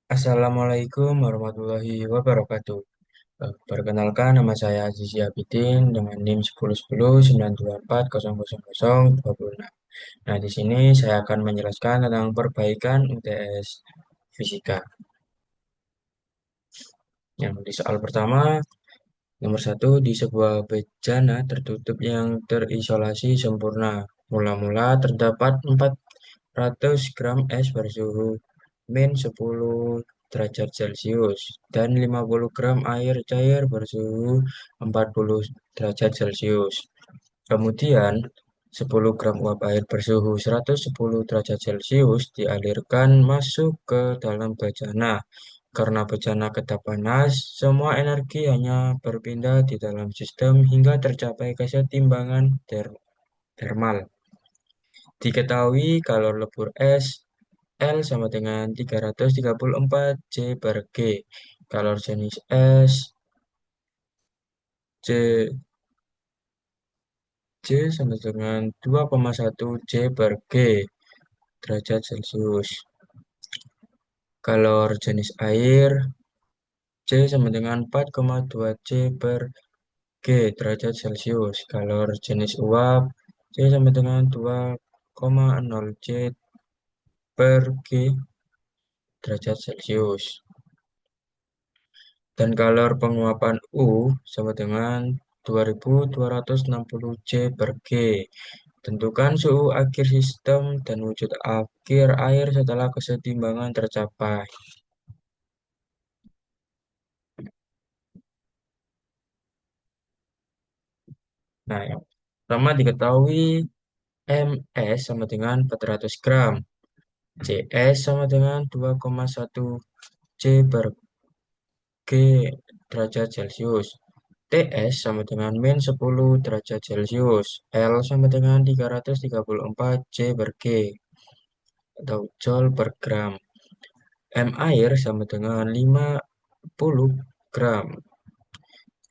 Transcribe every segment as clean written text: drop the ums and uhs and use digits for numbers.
Assalamualaikum warahmatullahi wabarakatuh. Perkenalkan nama saya Azizi Abidin dengan NIM 101092400026. Nah, di sini saya akan menjelaskan tentang perbaikan UTS Fisika. Yang di soal pertama, nomor satu, di sebuah bejana tertutup yang terisolasi sempurna. Mula-mula terdapat 400 gram es bersuhu -10 derajat Celcius dan 50 gram air cair bersuhu 40 derajat Celcius. Kemudian, 10 gram uap air bersuhu 110 derajat Celcius dialirkan masuk ke dalam bejana. Karena bejana kedap panas, semua energi hanya berpindah di dalam sistem hingga tercapai kesetimbangan termal. Diketahui kalor lebur es L sama dengan 334 J per G. Kalor jenis es C, J sama dengan 2,1 J per G derajat Celcius. Kalor jenis air C sama dengan 4,2 J per G derajat Celcius. Kalor jenis uap C sama dengan 2,0 J per G derajat Celcius. Dan kalor penguapan U sama dengan 2260 J per G. Tentukan suhu akhir sistem dan wujud akhir air setelah kesetimbangan tercapai. Nah, yang pertama diketahui MS sama dengan 400 gram, CS sama dengan 2,1 J per G derajat Celcius, TS sama dengan min 10 derajat Celcius, L sama dengan 334 J per G atau Joule per gram. M air sama dengan 50 gram.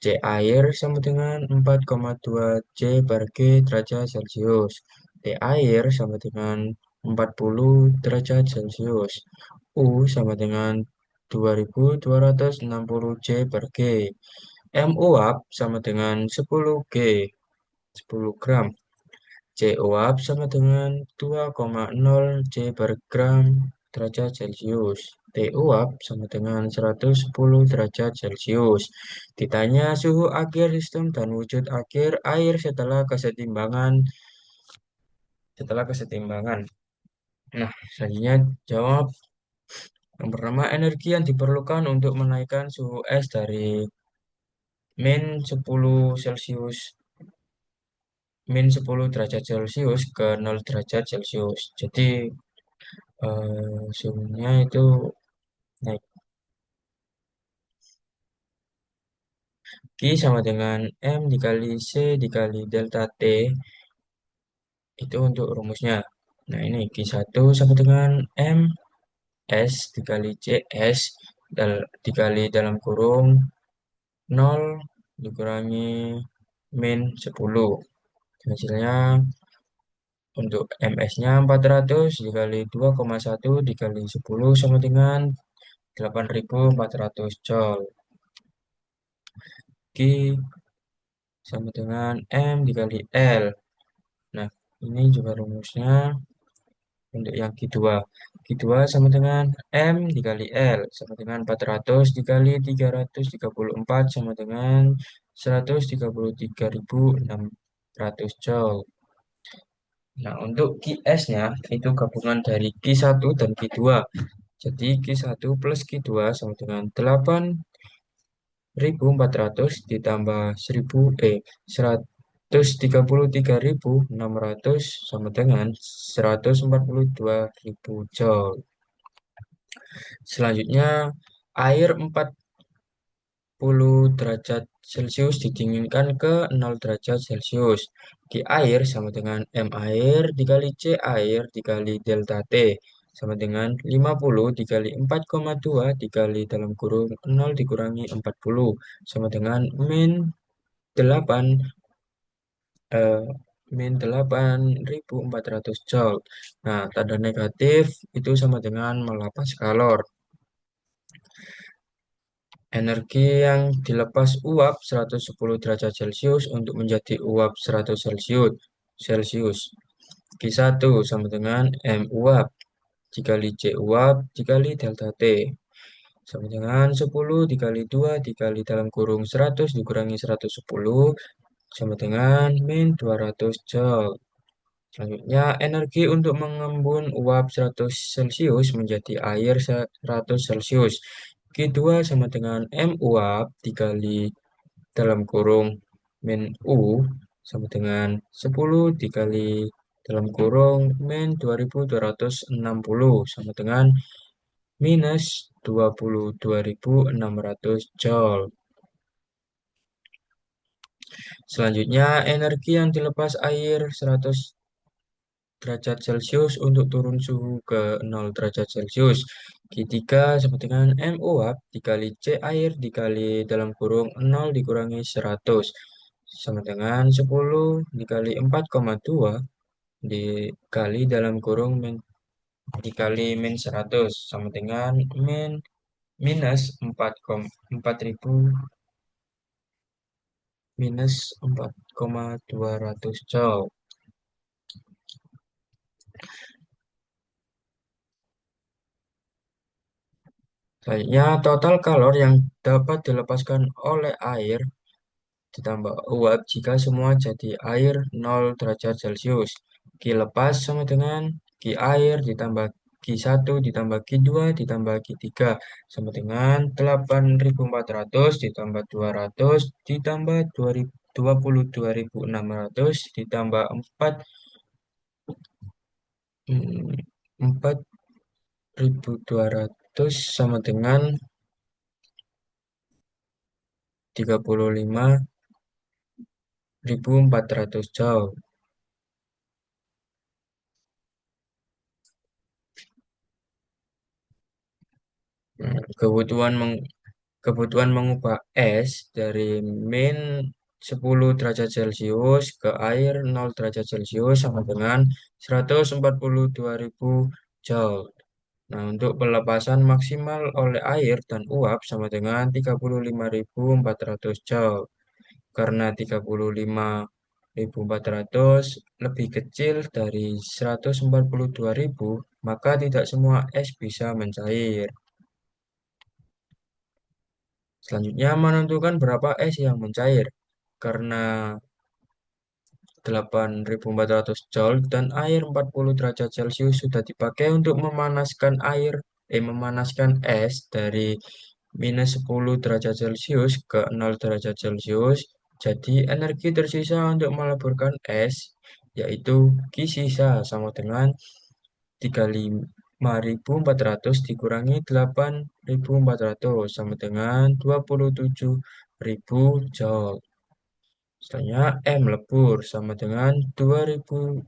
C air sama dengan 4,2 J per G derajat Celcius. T air sama dengan 40 derajat Celcius. U sama dengan 2260 J per G. M uap sama dengan 10 G, 10 gram. C uap sama dengan 2,0 J per gram derajat Celcius. T uap sama dengan 110 derajat Celcius. Ditanya suhu akhir sistem dan wujud akhir air setelah kesetimbangan. Nah, selanjutnya jawab yang pertama, energi yang diperlukan untuk menaikkan suhu es dari -10 Celcius -10 derajat Celcius ke 0 derajat Celcius. Jadi suhunya itu naik. Q sama dengan M dikali C dikali delta T itu untuk rumusnya. Nah, ini Q1 sama dengan M S dikali CS dikali dalam kurung 0 dikurangi -10. Hasilnya untuk MS-nya 400 dikali 2,1 dikali 10 sama dengan 8.400 Joule. Q sama dengan M dikali L. Nah, ini juga rumusnya untuk yang Q2. Q2 sama dengan M dikali L sama dengan 400 dikali 334 sama dengan 133.600 Joule. Nah, untuk QS-nya itu gabungan dari Q1 dan Q2. Jadi Q1 plus Q2 sama dengan 8.400 ditambah 133.600 sama dengan 142.000 Joule. Selanjutnya, air 40 derajat Celcius didinginkan ke 0 derajat Celcius. Di air sama dengan M air dikali C air dikali delta T sama dengan 50 dikali 4,2 dikali dalam kurung 0 dikurangi 40 sama dengan min 8 eh, min 8.400 Joule. Nah, tanda negatif itu sama dengan melepas kalor. Energi yang dilepas uap 110 derajat Celcius untuk menjadi uap 100 Celcius. Q1 sama dengan M uap dikali C uap dikali delta T sama dengan 10 dikali 2 dikali dalam kurung 100 dikurangi 110 sama dengan min 200 Joule. Selanjutnya, energi untuk mengembun uap 100 Celcius menjadi air 100 Celcius. Q2 sama dengan M uap dikali dalam kurung min U sama dengan 10 dikali dalam kurung min 2260 sama dengan minus 22.600 Joule. Selanjutnya, energi yang dilepas air 100 derajat Celcius untuk turun suhu ke 0 derajat Celcius. Q3 sama dengan M uap dikali C air dikali dalam kurung 0 dikurangi 100 sama dengan 10 dikali 4,2 dikali dalam kurung dikali min 100 sama dengan minus 4.000 minus 4,200 Joule. Selanjutnya, total kalor yang dapat dilepaskan oleh air ditambah uap jika semua jadi air 0 derajat Celcius. Q lepas sama dengan Q air ditambah Q1 ditambah Q2 ditambah Q3 sama dengan 8.400 ditambah 200 ditambah 22.600 ditambah 4.200 sama dengan 35.400 Joule. Kebutuhan kebutuhan mengubah es dari min 10 derajat Celcius ke air 0 derajat Celcius sama dengan 142.000 Joule. Nah, untuk pelepasan maksimal oleh air dan uap sama dengan 35.400 Joule. Karena 35.400 lebih kecil dari 142.000, maka tidak semua es bisa mencair. Selanjutnya menentukan berapa es yang mencair. Karena 8.400 Joule dan air 40 derajat Celcius sudah dipakai untuk memanaskan es dari minus 10 derajat Celcius ke 0 derajat Celcius. Jadi energi tersisa untuk meleburkan es yaitu Q sisa sama dengan 35.400 dikurangi 8.400 sama dengan 27.000 Joule. Selanjutnya M lebur sama dengan 27.000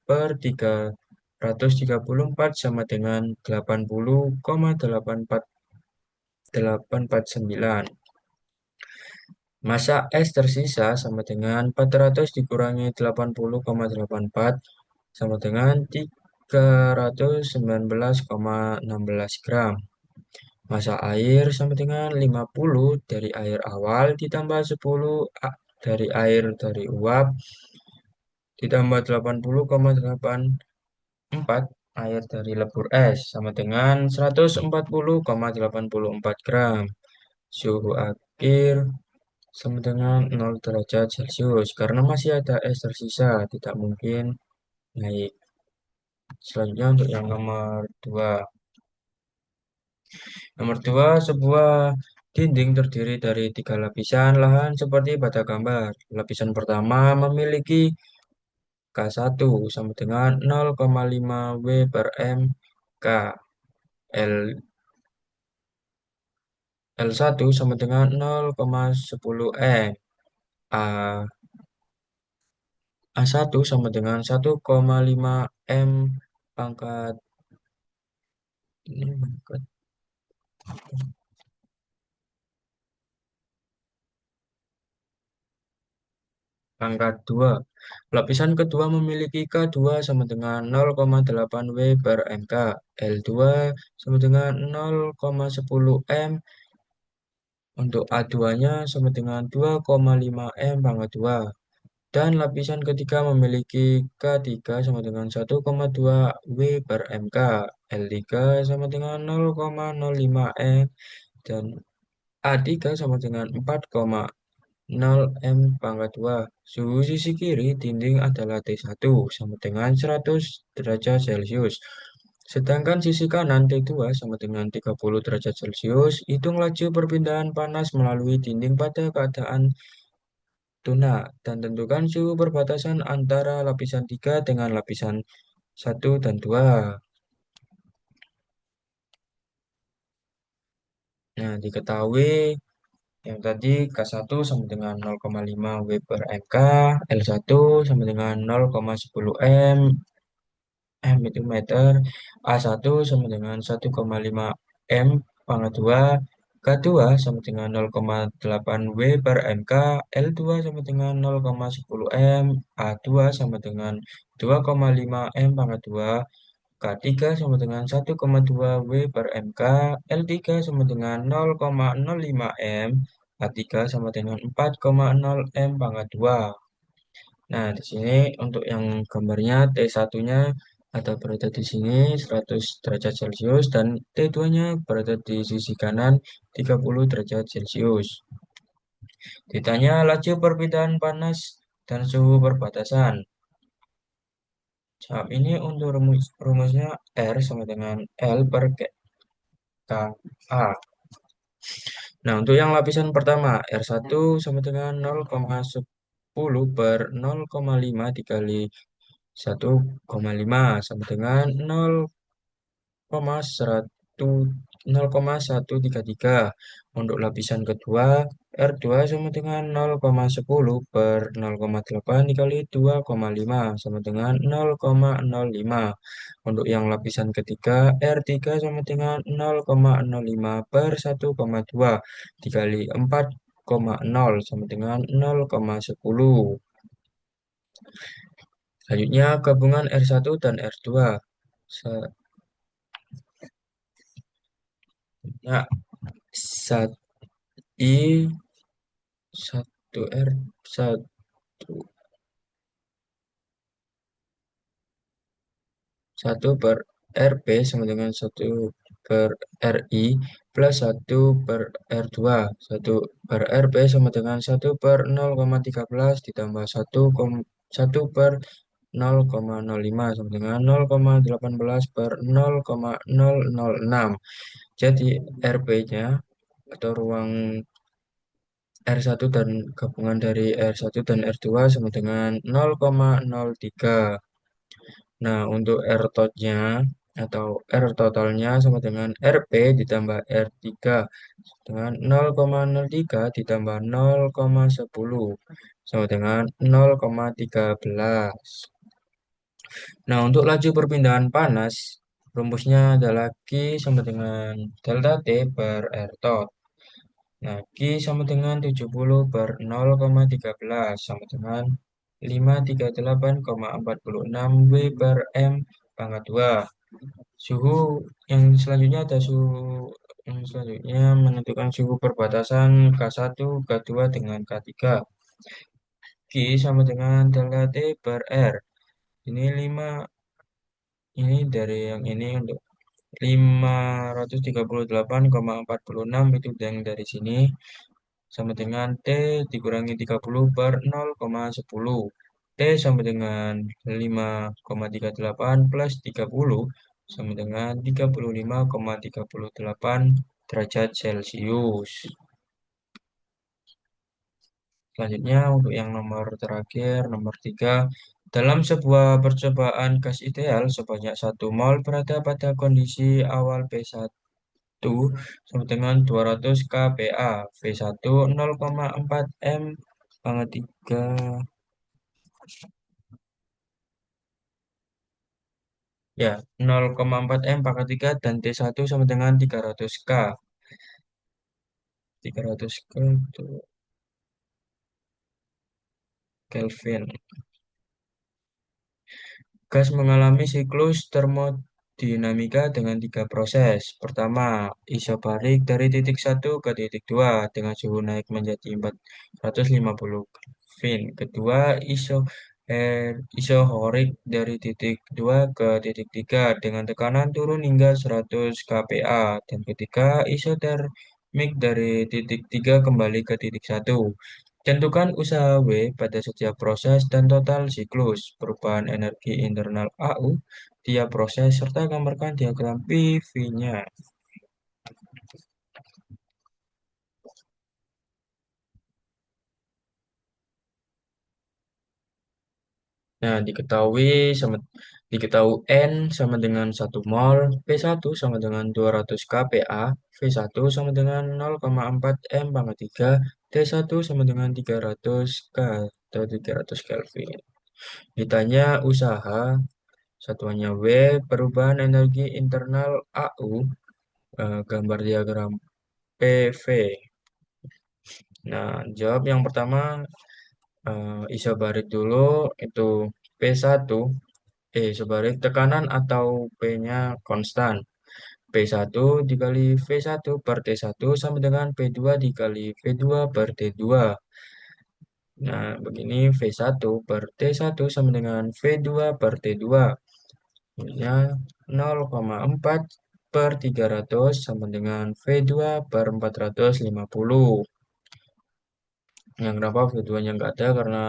per 334 sama dengan 80,849. Massa es tersisa sama dengan 400 dikurangi 80,84 sama dengan 319,16 gram. Massa air sama dengan 50 dari air awal ditambah 10 dari air dari uap ditambah 80,84 air dari lebur es sama dengan 140,84 gram. Suhu akhir sama dengan 0 derajat Celcius karena masih ada es tersisa, tidak mungkin naik. Selanjutnya untuk yang nomor 2. Nomor 2, sebuah dinding terdiri dari 3 lapisan lahan seperti pada gambar. Lapisan pertama memiliki K1 sama dengan 0,5 W per M K. L, L1 sama dengan 0,10 M. A, A1 sama dengan 1,5 M pangkat ini pangkat Pangkat 2. Lapisan kedua memiliki K2 sama dengan 0,8 W per MK. L2 sama dengan 0,10 M. Untuk A2-nya sama dengan 2,5 M pangkat 2. Dan lapisan ketiga memiliki K3 sama dengan 1,2 W per MK. L3 sama dengan 0,05 M. Dan A3 sama dengan 4,0 M pangkat 2. Suhu sisi kiri dinding adalah T1 sama dengan 100 derajat Celcius. Sedangkan sisi kanan T2 sama dengan 30 derajat Celcius. Hitung laju perpindahan panas melalui dinding pada keadaan tuna dan tentukan suhu perbatasan antara lapisan 3 dengan lapisan 1 dan 2. Nah, diketahui yang tadi K1 sama dengan 0,5 W per MK, L1 sama dengan 0,10 M itu meter, A1 sama dengan 1,5 M pangkat 2, K2 sama dengan 0,8 W per MK, L2 sama dengan 0,10 M, A2 sama dengan 2,5 M pangkat 2, K3 sama dengan 1,2 W per MK, L3 sama dengan 0,05 M, A3 sama dengan 4,0 M pangkat 2. Nah, di sini untuk yang gambarnya T1-nya ada berada di sini 100 derajat Celcius dan T2-nya berada di sisi kanan 30 derajat Celcius. Ditanya laju perpindahan panas dan suhu perbatasan. Jawab ini untuk rumusnya R sama dengan L per KA. Nah, untuk yang lapisan pertama, R1 sama dengan 0,10 per 0,5 dikali 1,5 sama dengan 0,133. Untuk lapisan kedua, R2 sama dengan 0,10 per 0,8 dikali 2,5 sama dengan 0,05. Untuk yang lapisan ketiga, R3 sama dengan 0,05 per 1,2 dikali 4,0 sama dengan 0,10. Selanjutnya gabungan R1 dan R2. Ya, sat I 1 per RP sama dengan 1 per RI plus 1 per R2. 1 per RP sama dengan 1 per 0,13 ditambah 1 per 0,05 sama dengan 0,18 per 0,006. Jadi RP-nya atau ruang R1 dan gabungan dari R1 dan R2 sama dengan 0,03. Nah, untuk R totnya atau R totalnya sama dengan RP ditambah R3 dengan 0,03 ditambah 0,10 sama dengan 0,13. Nah, untuk laju perpindahan panas, rumusnya adalah Q sama dengan delta T per R tot. Nah, Q sama dengan 70 per 0,13 sama dengan 538,46 W per M pangkat 2. Suhu yang selanjutnya ada suhu yang selanjutnya menentukan suhu perbatasan K1, K2 dengan K3. Q sama dengan delta T per R. Ini 5, ini dari yang ini untuk 538,46 itu yang dari sini sama dengan T dikurangi 30 per 0,10. T sama dengan 5,38 plus 30 sama dengan 35,38 derajat Celcius. Selanjutnya untuk yang nomor terakhir, nomor 3. Dalam sebuah percobaan gas ideal sebanyak 1 mol berada pada kondisi awal P1 sama dengan 200 kPa, V1 0,4 M pangkat 3, ya 0,4 M pangkat 3 dan T1 sama dengan 300 K. 300 K itu Kelvin. Gas mengalami siklus termodinamika dengan tiga proses. Pertama, isobarik dari titik satu ke titik 2 dengan suhu naik menjadi 450 Kelvin. Kedua, isohorik dari titik 2 ke titik 3 dengan tekanan turun hingga 100 kPa. Dan ketiga, isotermik dari titik 3 kembali ke titik satu. Tentukan usaha W pada setiap proses dan total siklus perubahan energi internal AU tiap proses serta gambarkan diagram PV-nya. Nah, diketahui N sama dengan 1 mol, P1 sama dengan 200 kPa, V1 sama dengan 0,4 M pangkat 3, T1 sama dengan 300 K atau 300 Kelvin. Ditanya usaha, satuannya W, perubahan energi internal AU, gambar diagram PV. Nah, jawab yang pertama, isobarik dulu, itu P1, isobarik tekanan atau P-nya konstan. P1 dikali V1 per T1 sama dengan P2 dikali V2 per T2. Nah, begini V1 per T1 sama dengan V2 per T2. Nya 0,4 per 300 sama dengan V2 per 450. Yang kenapa V2-nya nggak ada karena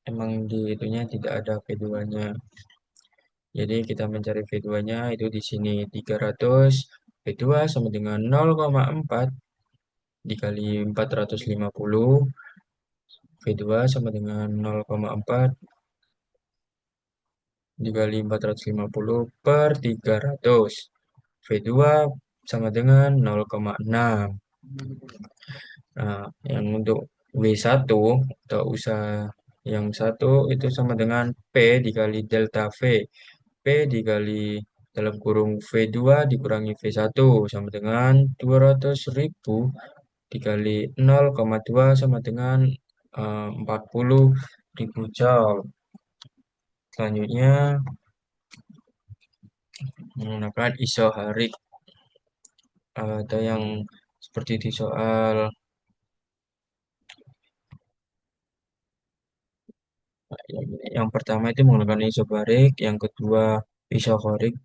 emang di itunya tidak ada V2-nya. Jadi kita mencari V2-nya itu di sini 300 V2 sama dengan 0,4 dikali 450 V2 sama dengan 0,4 dikali 450 per 300 V2 sama dengan 0,6. Nah, yang untuk W1 atau usaha yang satu itu sama dengan P dikali delta V. P dikali dalam kurung V2 dikurangi V1 sama dengan 200.000 dikali 0,2 sama dengan 40.000 Joule. Selanjutnya menggunakan isoharik atau yang seperti di soal yang pertama itu menggunakan isobarik, yang kedua isohorik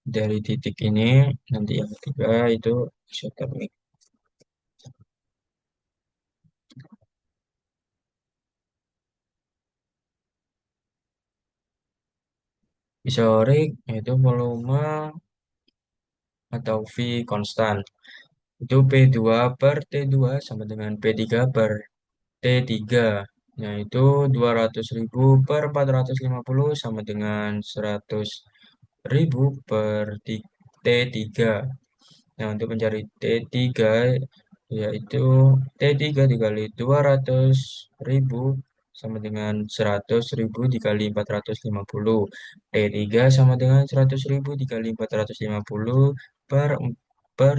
dari titik ini, nanti yang ketiga itu isotermik. Isohorik yaitu volume atau V konstan. Itu P2 per T2 sama dengan P3 per T3. Yaitu 200.000 per 450 sama dengan 100.000 per T3. Nah, untuk mencari T3 yaitu T3 dikali 200.000 sama dengan 100.000 dikali 450. T3 sama dengan 100.000 dikali 450 per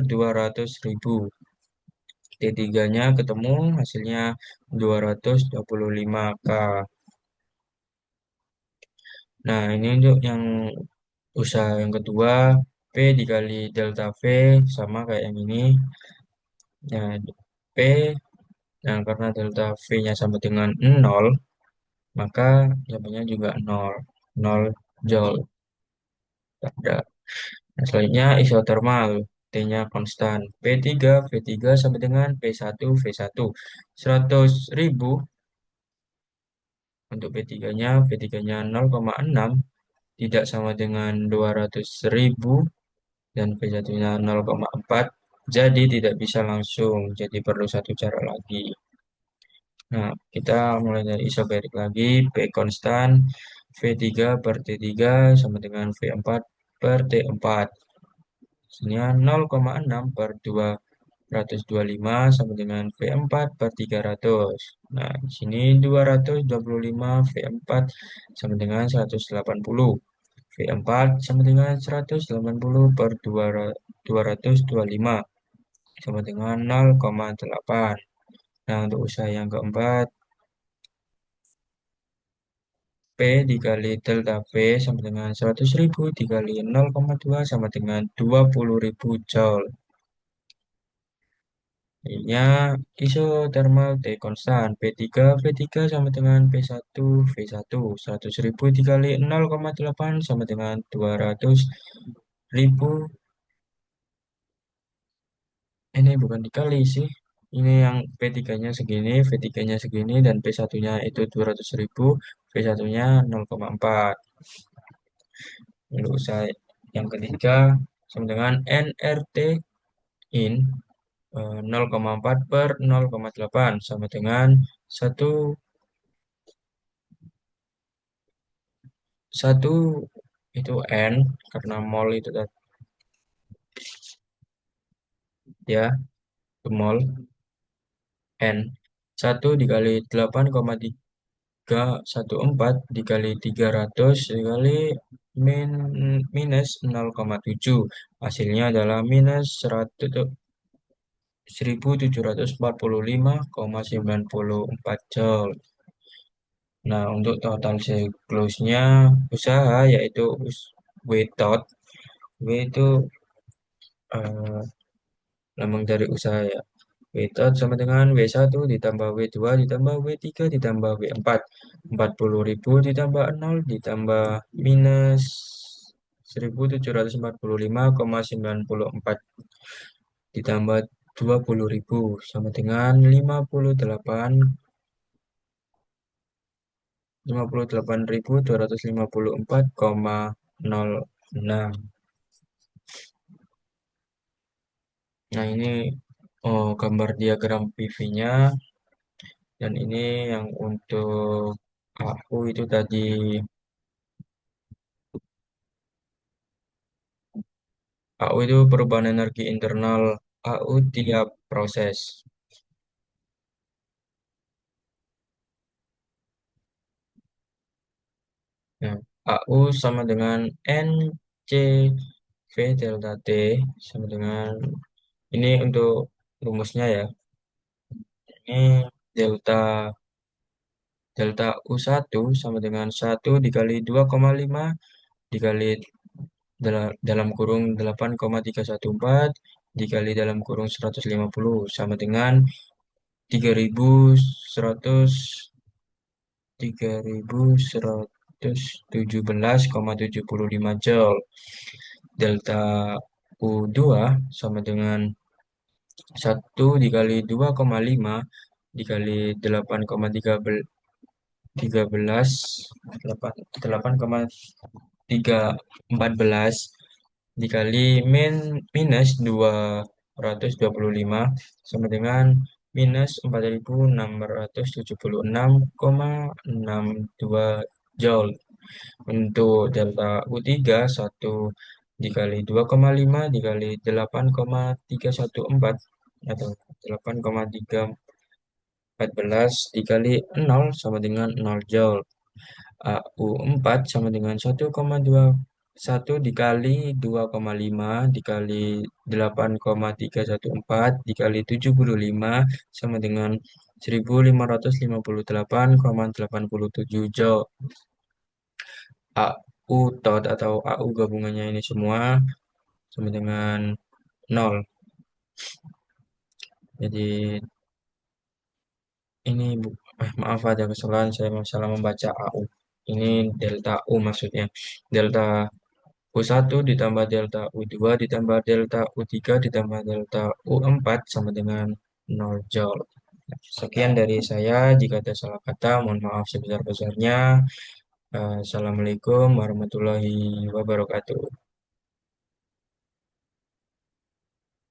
200.000. T3-nya ketemu hasilnya 225K. Nah, ini untuk yang usaha yang kedua, P dikali delta V sama kayak yang ini. Nah, P, nah karena delta V-nya sama dengan 0, maka jawabannya juga 0. 0 Joule. Ada. Nah, selanjutnya isotermal. T-nya konstan. P3, V3 sama dengan P1, V1. 100.000 untuk P3-nya, V3-nya 0,6 tidak sama dengan 200.000 dan V1-nya 0,4. Jadi tidak bisa langsung, jadi perlu satu cara lagi. Nah, kita mulai dari isobarik lagi, P konstan, V3 per T3 sama dengan V4 per T4. Hasilnya 0,6 per 225 sama dengan V4 per 300. Nah, di sini 225 V4 sama dengan 180. V4 sama dengan 180 per 225 sama dengan 0,8. Nah, untuk usaha yang keempat, P dikali delta P sama dengan 100.000 dikali 0,2 sama dengan 20.000 Joule. Ininya isothermal T konstan. P3 sama dengan P1 V1. 100.000 dikali 0,8 sama dengan 200.000. Ini bukan dikali sih. Ini yang P3-nya segini, V3-nya segini, dan P1-nya itu 200.000, V1-nya 0,4. Lalu saya yang ketiga sama dengan NRT in 0,4 per 0,8 sama dengan satu satu itu N karena mol itu tadi ya, itu mol N. Satu dikali 8,314 dikali 300 dikali minus 0,7. Hasilnya adalah minus 1745,94 Joule. Nah, untuk total siklusnya usaha yaitu W tot. W itu eh, lambang dari usaha ya. W tot sama dengan W1 ditambah W2 ditambah W3 ditambah W4. 40.000 ditambah 0 ditambah minus 1745,94 ditambah 20.000 sama dengan 58.254,06. Nah, ini gambar diagram PV-nya, dan ini yang untuk aku itu tadi AU itu perubahan energi internal AU tiap proses. Nah, AU sama dengan NCV delta T sama dengan ini untuk rumusnya ya. Ini delta delta U1 sama dengan 1 dikali 2,5 dikali dalam kurung 8,314 dikali dalam kurung 150 sama dengan 3100 3117,75 Joule. Delta U2 sama dengan 1 dikali 2,5 dikali 8,14 dikali minus 225 sama dengan minus 4.676,62 Joule. Untuk delta U3 1 dikali 2,5 dikali 8,314 atau 8,314 dikali 0 sama dengan 0 Joule. AU4 sama dengan 1 dikali 2,5 dikali 8,314 dikali 75 sama dengan 1558,87 Joule. AU tot atau AU gabungannya ini semua sama dengan 0. Jadi ini maaf ada kesalahan, saya salah membaca AU. Ini delta U maksudnya. Delta U1 ditambah delta U2 ditambah delta U3 ditambah delta U4 sama dengan 0 Joule. Sekian dari saya. Jika ada salah kata, mohon maaf sebesar-besarnya. Assalamualaikum warahmatullahi wabarakatuh.